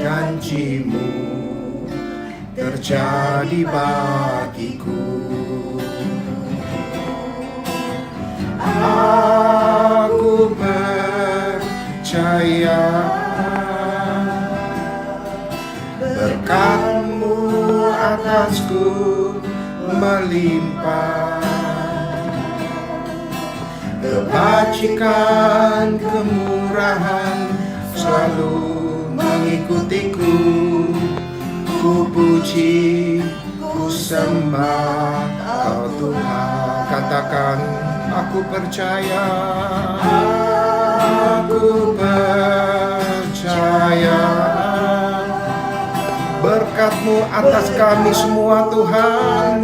janjimu terjadi bagiku. Aku percaya berkat-Mu atasku melimpah, kebajikan, kemurahan selalu mengikutiku. Ku puji, ku sembah Kau Tuhan. Katakan, aku percaya, aku percaya berkat-Mu atas kami semua Tuhan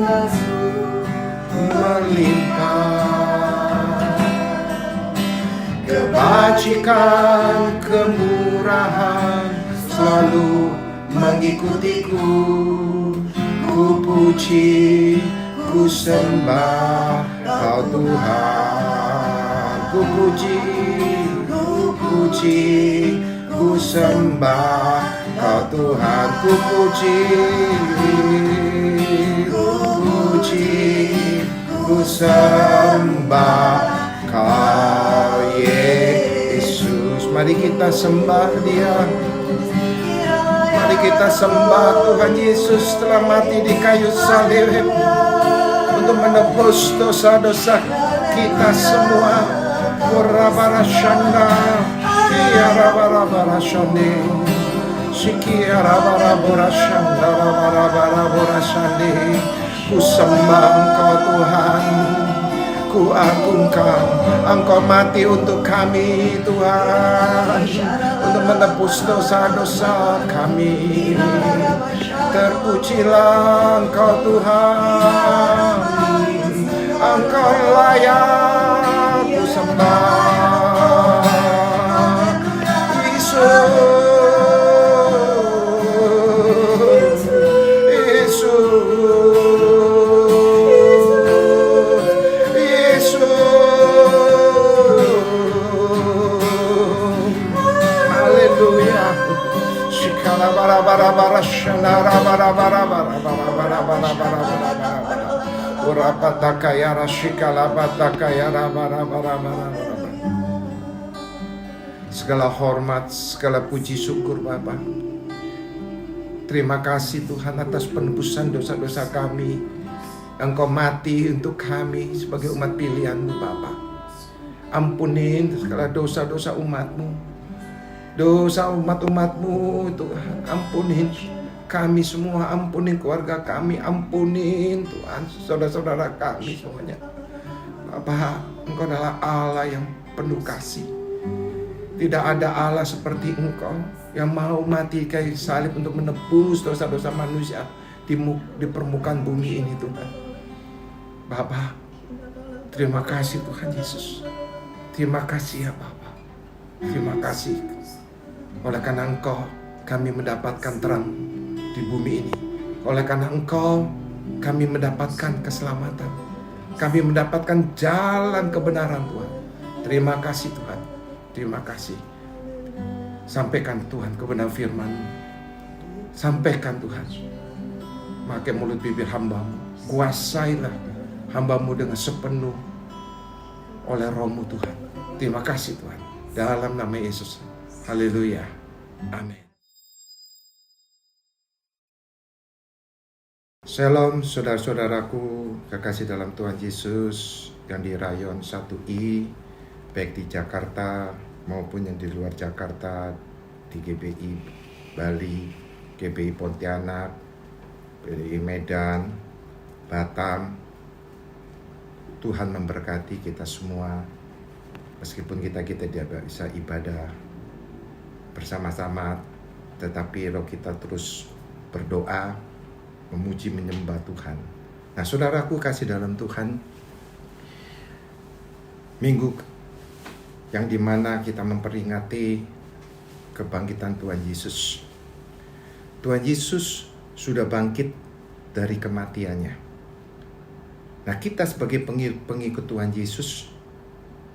melimpah, kebajikan, kemurahan selalu mengikutiku. Ku puji, ku sembah Kau Tuhan. Ku puji, ku sembah Kau Tuhan. Ku puji, ku sembah Kau Yesus. Mari kita sembah Dia. Mari kita sembah Tuhan Yesus telah mati di kayu salib untuk menebus dosa-dosa kita semua. Urabarashanda, Kiarabarabashande, Sikiarabarabashanda, Rabarabarabashande. Ku sembah Engkau Tuhan, ku agungkan Engkau mati untuk kami Tuhan, untuk menebus dosa-dosa kami. Terpujilah Engkau Tuhan, Engkau layak ku sembah. Segala hormat, segala puji syukur Bapa. Terima kasih Tuhan atas penebusan dosa-dosa kami. Engkau mati untuk kami sebagai umat pilihan-Mu Bapa. Ampunin segala dosa-dosa umat-Mu, dosa umat-umat-Mu Tuhan. Ampunin kami semua, ampunin keluarga kami, ampunin Tuhan saudara-saudara kami semuanya. Bapa, Engkau adalah Allah yang penuh kasih. Tidak ada Allah seperti Engkau yang mau mati kayu salib untuk menebus dosa-dosa manusia di permukaan bumi ini Tuhan. Bapa, terima kasih Tuhan Yesus. Terima kasih ya Bapa. Terima kasih. Oleh karena Engkau kami mendapatkan terang di bumi ini. Oleh karena Engkau kami mendapatkan keselamatan. Kami mendapatkan jalan kebenaran Tuhan. Terima kasih Tuhan. Terima kasih. Sampaikan Tuhan kebenaran firman-Mu. Sampaikan Tuhan. Pakai mulut bibir hamba-Mu. Kuasailah hamba-Mu dengan sepenuh oleh Roh-Mu Tuhan. Terima kasih Tuhan. Dalam nama Yesus. Haleluya. Amin. Shalom saudara-saudaraku, kekasih dalam Tuhan Yesus yang di rayon 1I, baik di Jakarta maupun yang di luar Jakarta, di GBI Bali, GBI Pontianak, GBI Medan, Batam. Tuhan memberkati kita semua, meskipun kita tidak bisa ibadah bersama-sama, tetapi roh kita terus berdoa, memuji, menyembah Tuhan. Nah, saudaraku kasih dalam Tuhan, minggu yang dimana kita memperingati kebangkitan Tuhan Yesus. Tuhan Yesus sudah bangkit dari kematiannya. Nah, kita sebagai pengikut Tuhan Yesus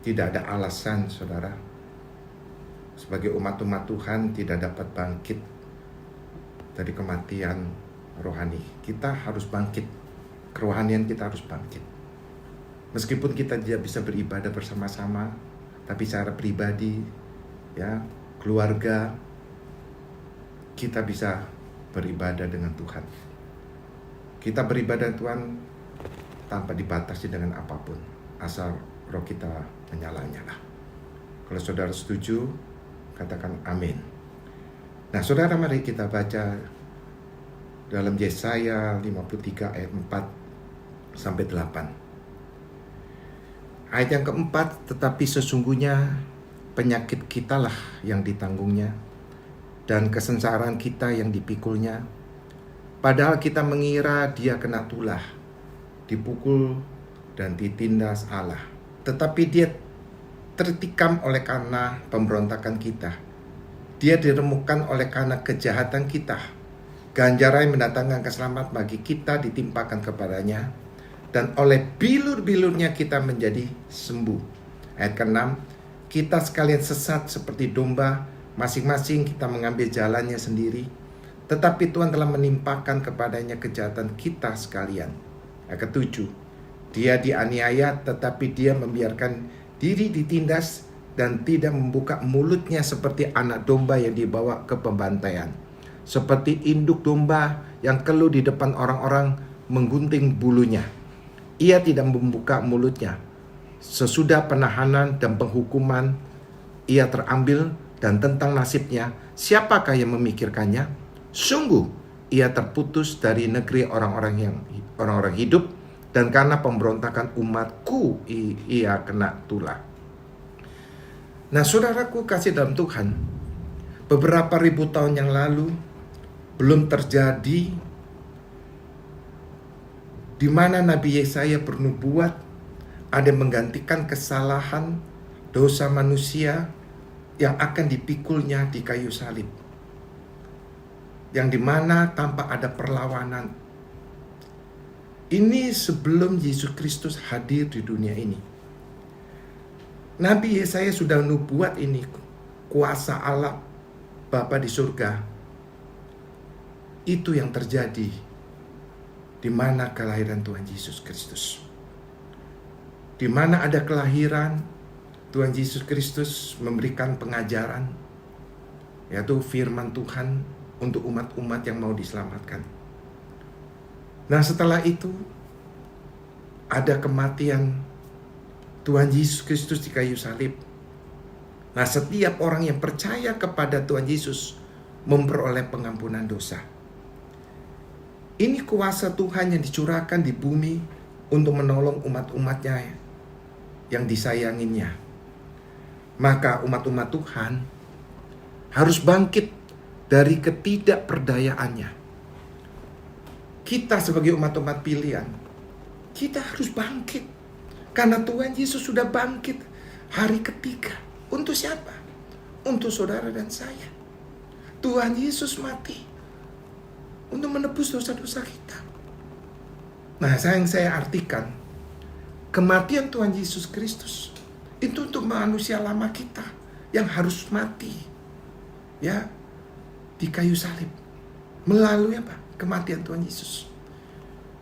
tidak ada alasan, saudara, sebagai umat-umat Tuhan tidak dapat bangkit dari kematian rohani. Kita harus bangkit. Kerohanian kita harus bangkit. Meskipun kita tidak bisa beribadah bersama-sama, tapi secara pribadi, ya, keluarga, kita bisa beribadah dengan Tuhan. Kita beribadah Tuhan tanpa dibatasi dengan apapun, asal roh kita menyala-nyala. Kalau saudara setuju, katakan amin. Nah, saudara, mari kita baca dalam Yesaya 53 ayat 4 sampai 8. Ayat yang keempat, tetapi sesungguhnya penyakit kitalah yang ditanggungnya, dan kesengsaraan kita yang dipikulnya. Padahal kita mengira dia kena tulah, dipukul dan ditindas Allah. Tetapi dia tertikam oleh karena pemberontakan kita. Dia diremukkan oleh karena kejahatan kita. Ganjaran yang mendatangkan keselamatan bagi kita ditimpakan kepadanya, dan oleh bilur-bilurnya kita menjadi sembuh. Ayat ke-6, kita sekalian sesat seperti domba, masing-masing kita mengambil jalannya sendiri, tetapi Tuhan telah menimpakan kepadanya kejahatan kita sekalian. Ayat ke-7, dia dianiaya tetapi dia membiarkan diri ditindas dan tidak membuka mulutnya seperti anak domba yang dibawa ke pembantaian. Seperti induk domba yang keluh di depan orang-orang menggunting bulunya. Ia tidak membuka mulutnya. Sesudah penahanan dan penghukuman, ia terambil, dan tentang nasibnya, siapakah yang memikirkannya? Sungguh, ia terputus dari negeri orang-orang hidup, dan karena pemberontakan umatku, ia kena tulah. Nah, saudaraku kasih dalam Tuhan, beberapa ribu tahun yang lalu, belum terjadi di mana Nabi Yesaya bernubuat ada menggantikan kesalahan dosa manusia yang akan dipikulnya di kayu salib, yang dimana tanpa ada perlawanan. Ini sebelum Yesus Kristus hadir di dunia ini. Nabi Yesaya sudah nubuat ini, kuasa Allah Bapa di surga. Itu yang terjadi di mana kelahiran Tuhan Yesus Kristus. Di mana ada kelahiran, Tuhan Yesus Kristus memberikan pengajaran, yaitu firman Tuhan untuk umat-umat yang mau diselamatkan. Nah, setelah itu ada kematian Tuhan Yesus Kristus di kayu salib. Nah, setiap orang yang percaya kepada Tuhan Yesus memperoleh pengampunan dosa. Ini kuasa Tuhan yang dicurahkan di bumi untuk menolong umat-umatnya yang disayanginya. Maka umat-umat Tuhan harus bangkit dari ketidakperdayaannya. Kita sebagai umat-umat pilihan, kita harus bangkit. Karena Tuhan Yesus sudah bangkit hari ketiga. Untuk siapa? Untuk saudara dan saya. Tuhan Yesus mati untuk menebus dosa-dosa kita. Nah, yang saya artikan, kematian Tuhan Yesus Kristus itu untuk manusia lama kita yang harus mati, ya, di kayu salib. Melalui apa? Kematian Tuhan Yesus.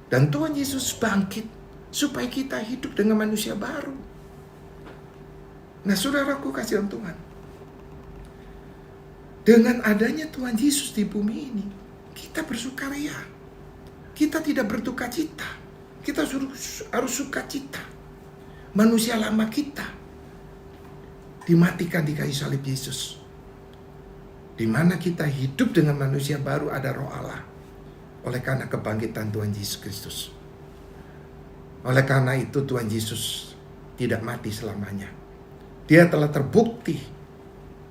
Dan Tuhan Yesus bangkit supaya kita hidup dengan manusia baru. Nah, saudaraku kasih Tuhan, dengan adanya Tuhan Yesus di bumi ini, kita bersukaria. Kita tidak berduka cita. Kita harus sukacita. Manusia lama kita dimatikan di kayu salib Yesus, di mana kita hidup dengan manusia baru, ada Roh Allah. Oleh karena kebangkitan Tuhan Yesus Kristus. Oleh karena itu Tuhan Yesus tidak mati selamanya. Dia telah terbukti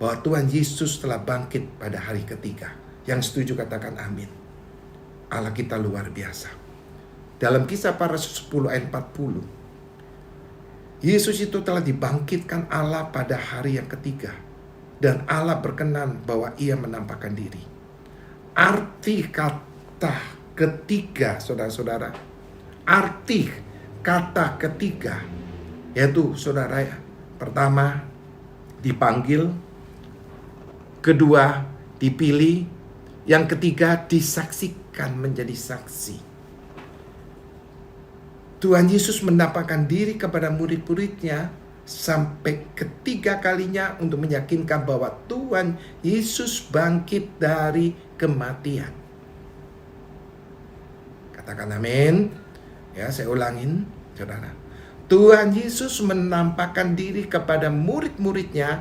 bahwa Tuhan Yesus telah bangkit pada hari ketiga. Yang setuju katakan amin. Allah kita luar biasa. Dalam Kisah Para Rasul 10 ayat 40, Yesus itu telah dibangkitkan Allah pada hari yang ketiga. Dan Allah berkenan bahwa ia menampakkan diri. Arti kata ketiga, saudara-saudara, arti kata ketiga yaitu, saudara, pertama dipanggil, kedua dipilih, Yang ketiga, disaksikan menjadi saksi. Tuhan Yesus menampakkan diri kepada murid-muridnya sampai ketiga kalinya untuk meyakinkan bahwa Tuhan Yesus bangkit dari kematian. Katakan amin. Ya, saya ulangin, saudara. Tuhan Yesus menampakkan diri kepada murid-muridnya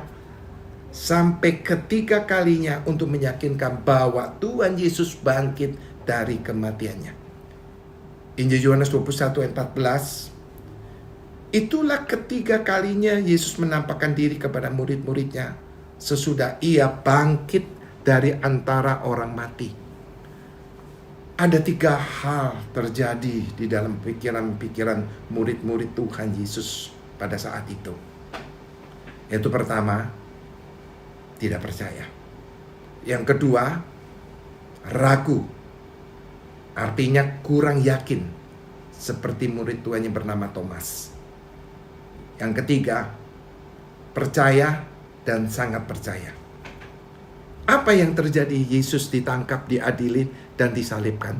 sampai ketiga kalinya untuk meyakinkan bahwa Tuhan Yesus bangkit dari kematiannya. Injil Yohanes 21 ayat 14. Itulah ketiga kalinya Yesus menampakkan diri kepada murid-muridnya sesudah ia bangkit dari antara orang mati. Ada 3 hal terjadi di dalam pikiran-pikiran murid-murid Tuhan Yesus pada saat itu. Yaitu pertama, tidak percaya. Yang kedua, ragu. Artinya kurang yakin, seperti murid Tuhan yang bernama Thomas. Yang ketiga, percaya dan sangat percaya. Apa yang terjadi? Yesus ditangkap, diadili, dan disalibkan.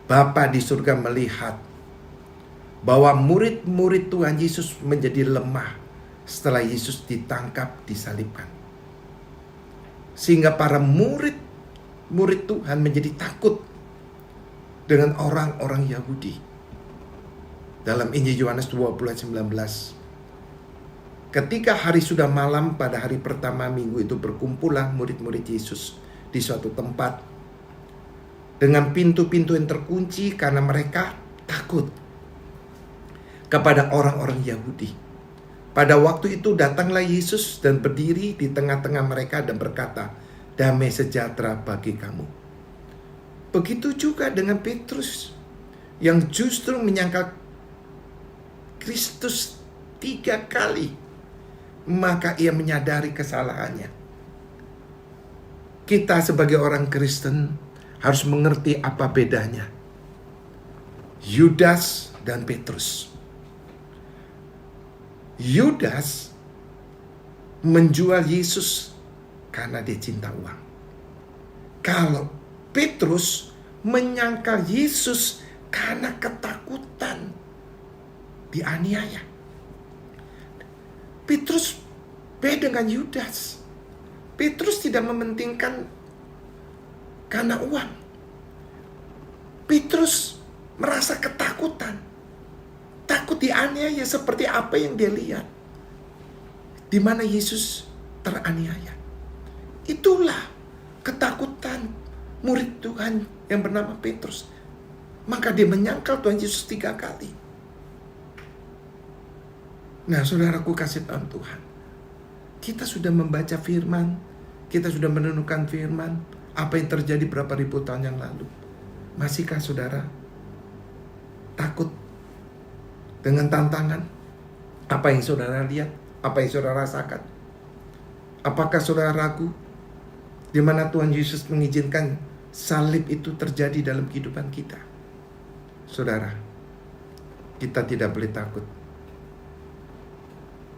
Bapa di surga melihat bahwa murid-murid Tuhan Yesus menjadi lemah setelah Yesus ditangkap, disalibkan. Sehingga para murid Tuhan menjadi takut dengan orang-orang Yahudi. Dalam Injil Yohanes 20 ayat 19. Ketika hari sudah malam pada hari pertama minggu itu, berkumpullah murid-murid Yesus di suatu tempat dengan pintu-pintu yang terkunci karena mereka takut kepada orang-orang Yahudi. Pada waktu itu datanglah Yesus dan berdiri di tengah-tengah mereka dan berkata, "Damai sejahtera bagi kamu." Begitu juga dengan Petrus yang justru menyangkal Kristus 3 kali. Maka ia menyadari kesalahannya. Kita sebagai orang Kristen harus mengerti apa bedanya Yudas dan Petrus. Yudas menjual Yesus karena dia cinta uang. Kalau Petrus menyangkal Yesus karena ketakutan dianiaya. Petrus beda dengan Yudas. Petrus tidak mementingkan karena uang. Petrus merasa ketakutan. Takut dianiaya seperti apa yang dia lihat. Di mana Yesus teraniaya. Itulah ketakutan murid Tuhan yang bernama Petrus. Maka dia menyangkal Tuhan Yesus 3 kali. Nah, saudaraku kasih tahu Tuhan, kita sudah membaca firman, kita sudah merenungkan firman, apa yang terjadi berapa ribu tahun yang lalu. Masihkah saudara takut dengan tantangan? Apa yang saudara lihat? Apa yang saudara rasakan? Apakah saudara ragu? Di mana Tuhan Yesus mengizinkan salib itu terjadi dalam kehidupan kita? Saudara, kita tidak boleh takut.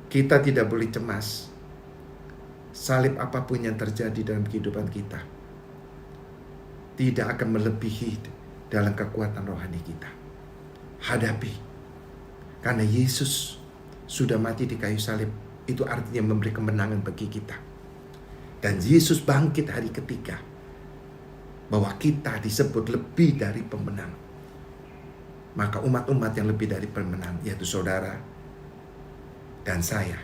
Kita tidak boleh cemas. Salib apapun yang terjadi dalam kehidupan kita tidak akan melebihi dalam kekuatan rohani kita. Hadapi. Karena Yesus sudah mati di kayu salib. Itu artinya memberi kemenangan bagi kita. Dan Yesus bangkit hari ketiga. Bahwa kita disebut lebih dari pemenang. Maka umat-umat yang lebih dari pemenang, yaitu saudara dan saya.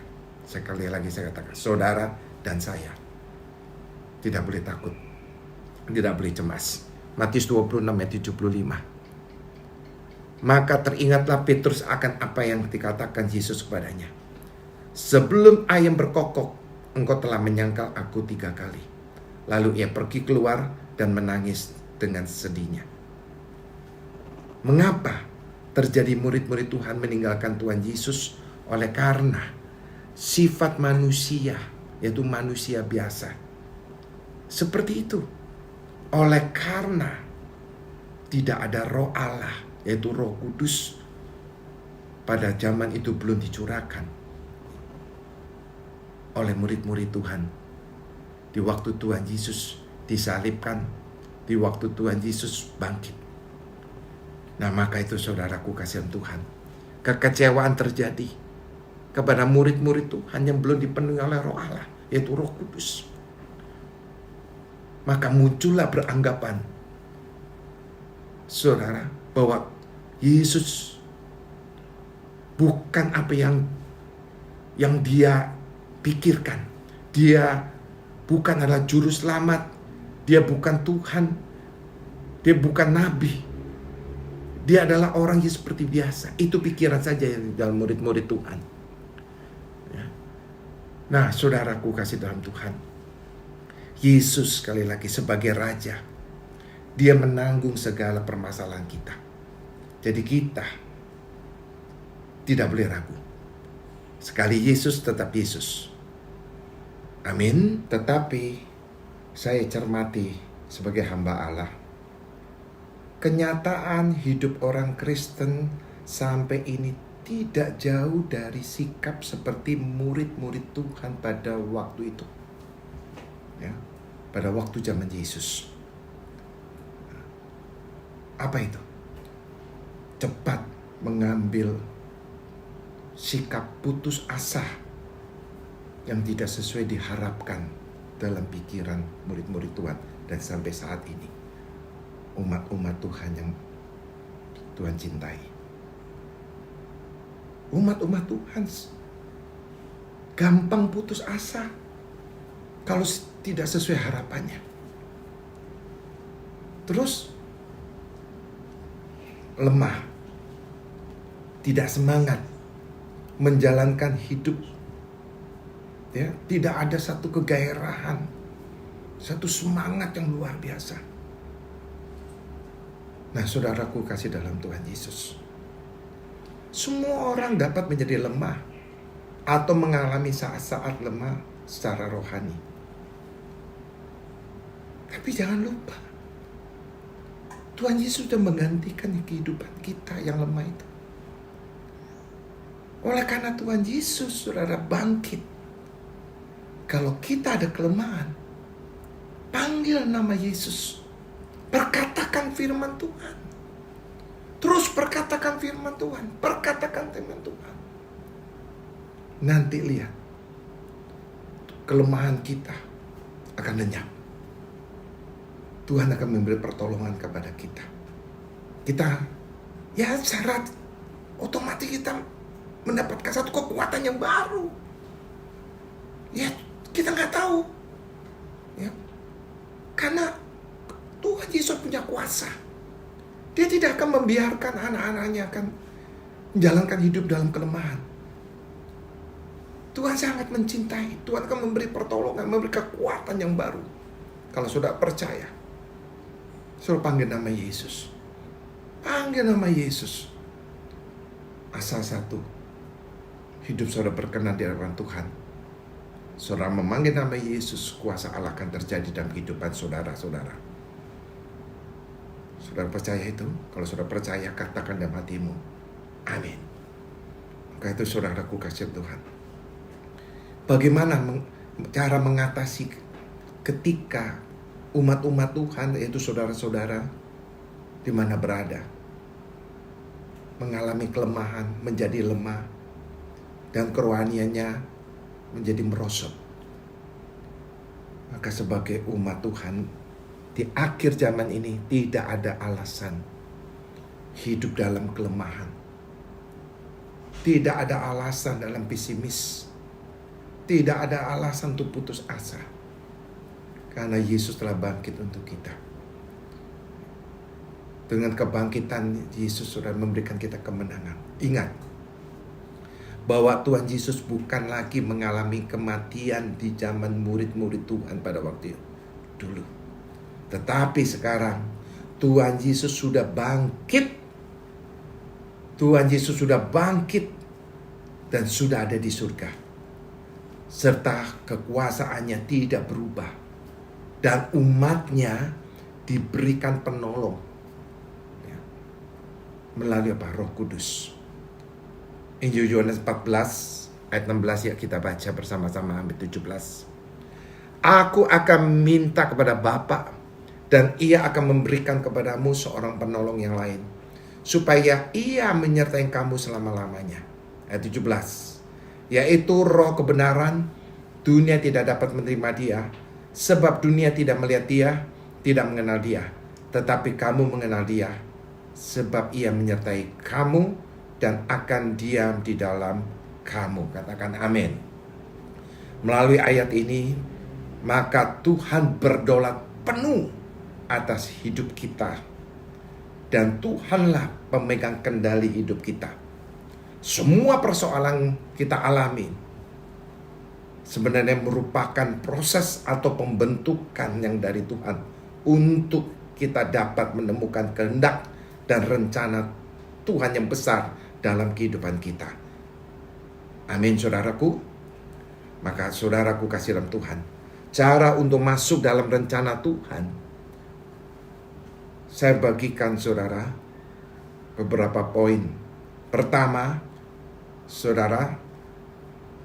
Sekali lagi saya katakan, saudara dan saya tidak boleh takut, tidak boleh cemas. Matius 26 ayat 75. Maka teringatlah Petrus akan apa yang dikatakan Yesus kepadanya. "Sebelum ayam berkokok, engkau telah menyangkal aku 3 kali." Lalu ia pergi keluar dan menangis dengan sedihnya. Mengapa terjadi murid-murid Tuhan meninggalkan Tuhan Yesus? Oleh karena sifat manusia, yaitu manusia biasa. Seperti itu. Oleh karena tidak ada roh Allah, yaitu Roh Kudus, pada zaman itu belum dicurahkan oleh murid-murid Tuhan. Di waktu Tuhan Yesus disalibkan di waktu Tuhan Yesus bangkit. Nah, maka itu saudaraku kasihan Tuhan, kekecewaan terjadi kepada murid-murid Tuhan yang belum dipenuhi oleh Roh Allah, yaitu Roh Kudus. Maka muncullah beranggapan, saudara, bahwa Yesus bukan apa yang dia pikirkan. Dia bukan adalah juru selamat. Dia bukan Tuhan. Dia bukan nabi. Dia adalah orang yang seperti biasa. Itu pikiran saja yang dalam murid-murid Tuhan. Ya. Nah, saudaraku kasih dalam Tuhan, Yesus sekali lagi sebagai Raja, dia menanggung segala permasalahan kita. Jadi kita tidak boleh ragu. Sekali Yesus tetap Yesus. Amin. Tetapi saya cermati sebagai hamba Allah, kenyataan hidup orang Kristen sampai ini tidak jauh dari sikap seperti murid-murid Tuhan pada waktu itu. Ya, pada waktu zaman Yesus. Apa itu? Cepat mengambil sikap putus asa yang tidak sesuai diharapkan dalam pikiran murid-murid Tuhan. Dan sampai saat ini umat-umat Tuhan yang Tuhan cintai, umat-umat Tuhan gampang putus asa kalau tidak sesuai harapannya. Terus lemah, tidak semangat menjalankan hidup. Ya, tidak ada satu kegairahan, satu semangat yang luar biasa. Nah, saudaraku kasih dalam Tuhan Yesus, semua orang dapat menjadi lemah atau mengalami saat-saat lemah secara rohani. Tapi jangan lupa, Tuhan Yesus sudah menggantikan kehidupan kita yang lemah itu. Oleh karena Tuhan Yesus saudara bangkit, kalau kita ada kelemahan, panggil nama Yesus. Perkatakan firman Tuhan. Terus perkatakan firman Tuhan. Perkatakan firman Tuhan. Nanti lihat, kelemahan kita akan lenyap. Tuhan akan memberi pertolongan kepada kita. Kita, ya syarat otomatis kita mendapatkan satu kekuatan yang baru. Ya, kita nggak tahu. Ya, karena Tuhan Yesus punya kuasa. Dia tidak akan membiarkan anak-anaknya akan menjalankan hidup dalam kelemahan. Tuhan sangat mencintai. Tuhan akan memberi pertolongan, memberi kekuatan yang baru. Kalau sudah percaya, suruh panggil nama Yesus. Panggil nama Yesus. Asal satu, hidup saudara berkenan di hadapan Tuhan. Saudara memanggil nama Yesus, kuasa Allah akan terjadi dalam kehidupan saudara-saudara. Saudara percaya itu? Kalau saudara percaya, katakan dalam hatimu, amin. Maka itu saudaraku kasih Tuhan. Bagaimana cara mengatasi ketika umat-umat Tuhan, yaitu saudara-saudara di mana berada, mengalami kelemahan, menjadi lemah, dan kerohaniannya menjadi merosot. Maka sebagai umat Tuhan di akhir zaman ini tidak ada alasan hidup dalam kelemahan. Tidak ada alasan dalam pesimis. Tidak ada alasan untuk putus asa. Karena Yesus telah bangkit untuk kita. Dengan kebangkitan Yesus sudah memberikan kita kemenangan. Ingat bahwa Tuhan Yesus bukan lagi mengalami kematian di zaman murid-murid Tuhan pada waktu dulu. Tetapi sekarang Tuhan Yesus sudah bangkit. Tuhan Yesus sudah bangkit dan sudah ada di surga. Serta kekuasaannya tidak berubah. Dan umatnya diberikan penolong. Ya, melalui Roh Kudus. Injil Yohanes 14 ayat 16 ya kita baca bersama-sama sampai 17. Aku akan minta kepada Bapa, dan Ia akan memberikan kepadamu seorang penolong yang lain, supaya Ia menyertai kamu selama-lamanya. Ayat 17. Yaitu Roh kebenaran. Dunia tidak dapat menerima Dia, sebab dunia tidak melihat Dia, tidak mengenal Dia. Tetapi kamu mengenal Dia, sebab Ia menyertai kamu dan akan diam di dalam kamu. Katakan amin. Melalui ayat ini, maka Tuhan berdaulat penuh atas hidup kita, dan Tuhanlah pemegang kendali hidup kita. Semua persoalan kita alami sebenarnya merupakan proses atau pembentukan yang dari Tuhan untuk kita dapat menemukan kehendak dan rencana Tuhan yang besar dalam kehidupan kita. Amin, saudaraku. Maka saudaraku kasih dalam Tuhan, cara untuk masuk dalam rencana Tuhan, saya bagikan saudara beberapa poin. Pertama, saudara,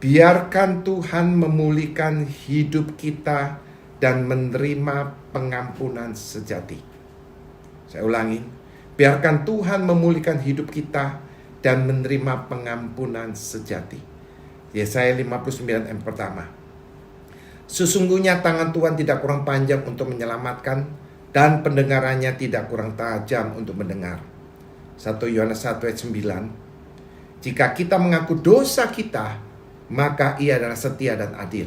biarkan Tuhan memulihkan hidup kita dan menerima pengampunan sejati. Saya ulangi, biarkan Tuhan memulihkan hidup kita dan menerima pengampunan sejati. Yesaya 59 ayat pertama. Sesungguhnya tangan Tuhan tidak kurang panjang untuk menyelamatkan, dan pendengarannya tidak kurang tajam untuk mendengar. 1 Yohanes 1 ayat 9. Jika kita mengaku dosa kita, maka Ia adalah setia dan adil,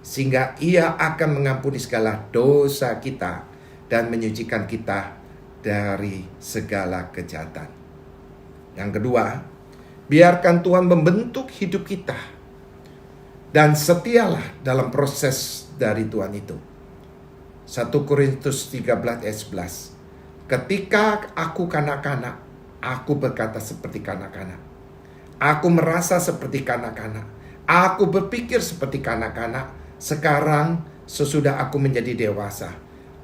sehingga Ia akan mengampuni segala dosa kita dan menyucikan kita dari segala kejahatan. Yang kedua, biarkan Tuhan membentuk hidup kita, dan setialah dalam proses dari Tuhan itu. 1 Korintus 13 ayat 11. Ketika aku kanak-kanak, aku berkata seperti kanak-kanak. Aku merasa seperti kanak-kanak. Aku berpikir seperti kanak-kanak. Sekarang sesudah aku menjadi dewasa,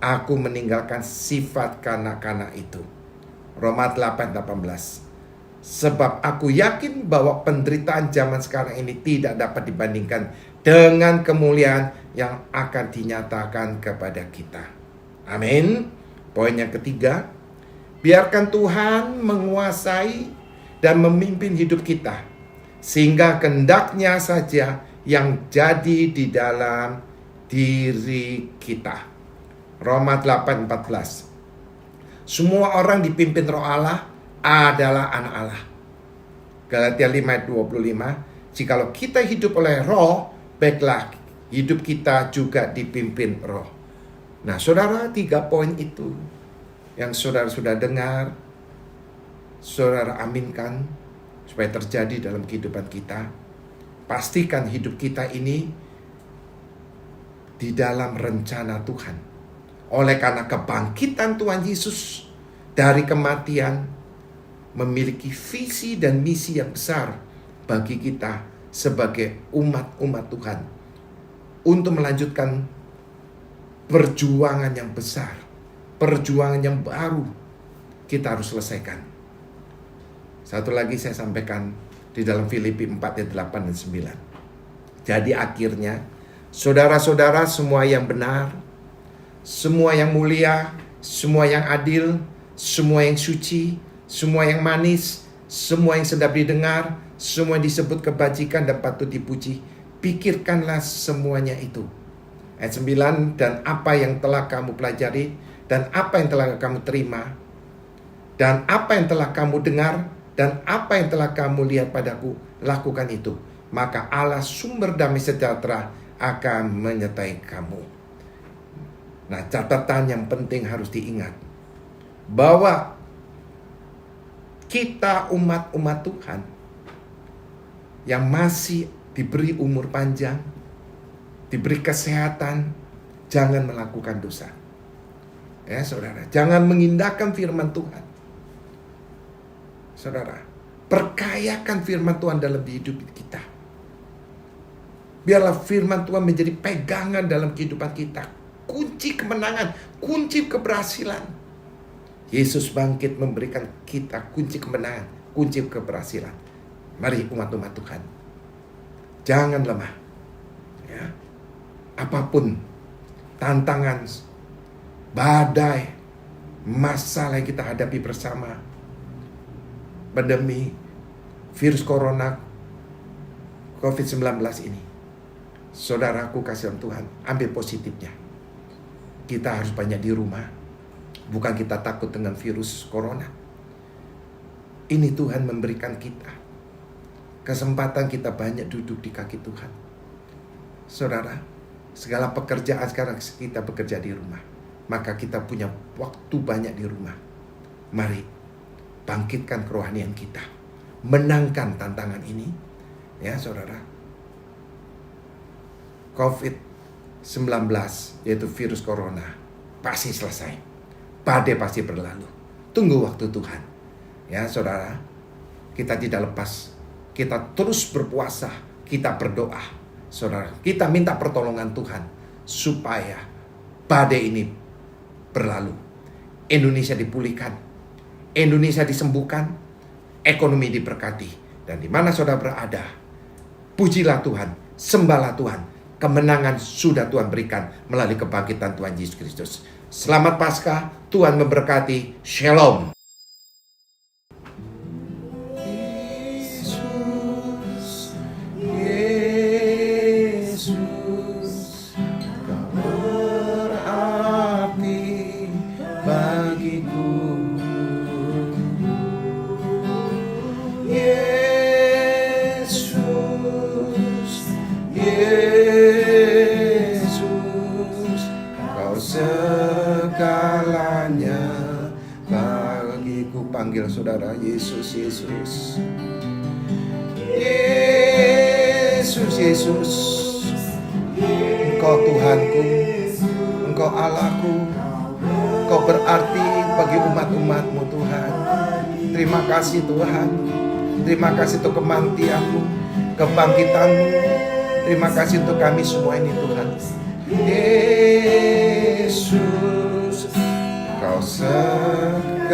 aku meninggalkan sifat kanak-kanak itu. Roma 8:18. Sebab aku yakin bahwa penderitaan zaman sekarang ini tidak dapat dibandingkan dengan kemuliaan yang akan dinyatakan kepada kita. Amin. Poin yang ketiga, biarkan Tuhan menguasai dan memimpin hidup kita, sehingga kehendak-Nya saja yang jadi di dalam diri kita. Roma 8:14. Semua orang dipimpin Roh Allah adalah anak Allah. Galatia 5 ayat 25. Jikalau kita hidup oleh Roh, baiklah hidup kita juga dipimpin Roh. Nah, saudara, 3 poin itu yang saudara sudah dengar, saudara aminkan supaya terjadi dalam kehidupan kita. Pastikan hidup kita ini di dalam rencana Tuhan. Oleh karena kebangkitan Tuhan Yesus dari kematian, memiliki visi dan misi yang besar bagi kita sebagai umat-umat Tuhan untuk melanjutkan perjuangan yang besar, perjuangan yang baru kita harus selesaikan. Satu lagi saya sampaikan di dalam Filipi 4 ayat 8 dan 9. Jadi akhirnya, saudara-saudara, semua yang benar, semua yang mulia, semua yang adil, semua yang suci, semua yang manis, semua yang sedap didengar, semua yang disebut kebajikan dan patut dipuji, pikirkanlah semuanya itu. Ayat 9, dan apa yang telah kamu pelajari, dan apa yang telah kamu terima, dan apa yang telah kamu dengar, dan apa yang telah kamu lihat padaku, lakukan itu. Maka Allah sumber damai sejahtera akan menyertai kamu. Nah, catatan yang penting harus diingat, bahwa kita umat-umat Tuhan yang masih diberi umur panjang, diberi kesehatan, jangan melakukan dosa. Ya, saudara, jangan mengindahkan firman Tuhan. Saudara, perkayakan firman Tuhan dalam hidup kita. Biarlah firman Tuhan menjadi pegangan dalam kehidupan kita. Kunci kemenangan, kunci keberhasilan. Yesus bangkit memberikan kita kunci kemenangan, kunci keberhasilan. Mari umat-umat Tuhan, jangan lemah. Ya. Apapun tantangan, badai, masalah yang kita hadapi bersama, pandemi virus corona COVID-19 ini. Saudaraku kasihan Tuhan, ambil positifnya. Kita harus banyak di rumah. Bukan kita takut dengan virus corona. Ini Tuhan memberikan kita kesempatan, kita banyak duduk di kaki Tuhan. Saudara, segala pekerjaan sekarang kita bekerja di rumah. Maka kita punya waktu banyak di rumah. Mari bangkitkan kerohanian kita. Menangkan tantangan ini. Ya saudara. COVID-19 yaitu virus corona pasti selesai. Badai pasti berlalu. Tunggu waktu Tuhan. Ya saudara. Kita tidak lepas. Kita terus berpuasa. Kita berdoa. Saudara, kita minta pertolongan Tuhan supaya badai ini berlalu. Indonesia dipulihkan. Indonesia disembuhkan. Ekonomi diberkati. Dan di mana saudara berada, pujilah Tuhan, sembahlah Tuhan. Kemenangan sudah Tuhan berikan melalui kebangkitan Tuhan Yesus Kristus. Selamat Paskah, Tuhan memberkati. Shalom. Yesus, Kau berarti bagiku. Yesus, Kau segalanya bagiku. Panggil saudara, Yesus, Yesus. Yesus, Yesus. Engkau Tuhanku, Engkau Allahku. Engkau berarti bagi umat-umat-Mu Tuhan. Terima kasih Tuhan. Terima kasih untuk kematian-Mu, kebangkitan-Mu. Terima kasih untuk kami semua ini Tuhan. Yesus, Kau segalanya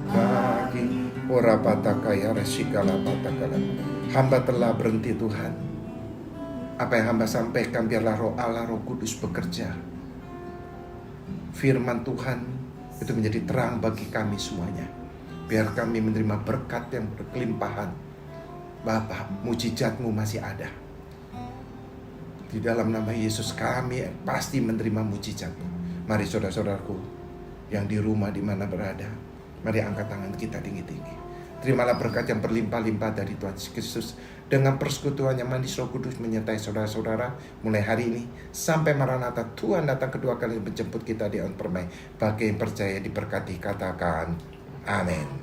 bagi. Ora patakaya resikala patakala. Hamba telah berhenti Tuhan. Apa yang hamba sampaikan biarlah Roh Allah, Roh Kudus bekerja. Firman Tuhan itu menjadi terang bagi kami semuanya. Biar kami menerima berkat yang berkelimpahan. Bapa, mujizat-Mu masih ada. Di dalam nama Yesus kami pasti menerima mujizat-Mu. Mari saudara-saudaraku yang di rumah di mana berada, mari angkat tangan kita tinggi-tinggi. Terimalah berkat yang berlimpah-limpah dari Tuhan Yesus Kristus. Dengan persekutuan yang manis Roh Kudus menyertai saudara-saudara mulai hari ini sampai Maranatha Tuhan datang kedua kali menjemput kita di awan permai. Bagi yang percaya diberkati katakan amin.